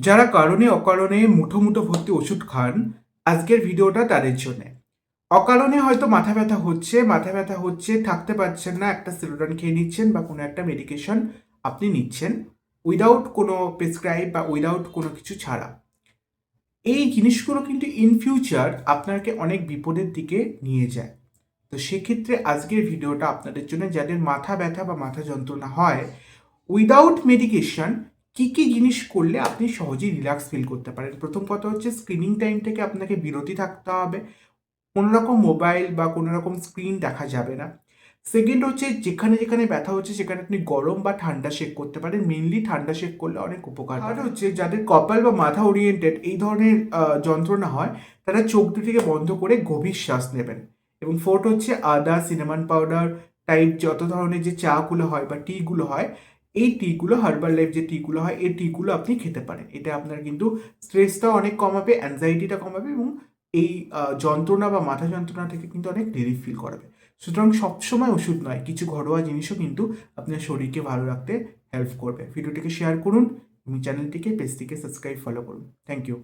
যারা কারণে অকারণে মুঠো মুঠো ভর্তি ওষুধ খান, আজকের ভিডিওটা তাদের জন্যে। অকারণে হয়তো মাথা ব্যথা হচ্ছে, থাকতে পারছেন না, একটা সেরোডন খেয়ে নিচ্ছেন বা কোনো একটা মেডিকেশন আপনি নিচ্ছেন উইদাউট কোনো প্রেসক্রাইব বা উইদাউট কোনো কিছু ছাড়া। এই জিনিসগুলো কিন্তু ইন ফিউচার আপনাকে অনেক বিপদের দিকে নিয়ে যায়। তো সেক্ষেত্রে আজকের ভিডিওটা আপনাদের জন্য, যাদের মাথা ব্যথা বা মাথা যন্ত্রণা হয়, উইদাউট মেডিকেশন কী কী জিনিস করলে আপনি সহজেই রিল্যাক্স ফিল করতে পারেন। প্রথম কথা হচ্ছে, স্ক্রিনিং টাইম থেকে আপনাকে বিরতি থাকতে হবে। কোনো রকম মোবাইল বা কোনো রকম স্ক্রিন দেখা যাবে না। সেকেন্ড হচ্ছে, যেখানে যেখানে ব্যথা হচ্ছে সেখানে আপনি গরম বা ঠান্ডা শেক করতে পারেন। মেনলি ঠান্ডা শেক করলে অনেক উপকার। আর হচ্ছে, যাদের কপাল বা মাথা ওরিয়েন্টেড এই ধরনের যন্ত্রণা হয়, তারা চোখ দুটিকে বন্ধ করে গভীর শ্বাস নেবেন। এবং ফোর্থ হচ্ছে, আদা, সিনেমান পাউডার টাইপ যত ধরনের যে চাগুলো হয় বা টিগুলো হয়, এই টিগুলো, হার্বাল লাইফ যে টিগুলো হয়, এই টিগুলো আপনি খেতে পারেন। এটা আপনার কিন্তু স্ট্রেসটাও অনেক কমাবে, অ্যাংজাইটিটা কমাবে এবং এই যন্ত্রণা বা মাথা যন্ত্রণা থেকে কিন্তু অনেক রিলিফ ফিল করাবে। সুতরাং সবসময় ওষুধ নয়, কিছু ঘরোয়া জিনিসও কিন্তু আপনার শরীরকে ভালো রাখতে হেল্প করবে। ভিডিওটিকে শেয়ার করুন এবং চ্যানেলটিকে, পেজটিকে সাবস্ক্রাইব, ফলো করুন। Thank you.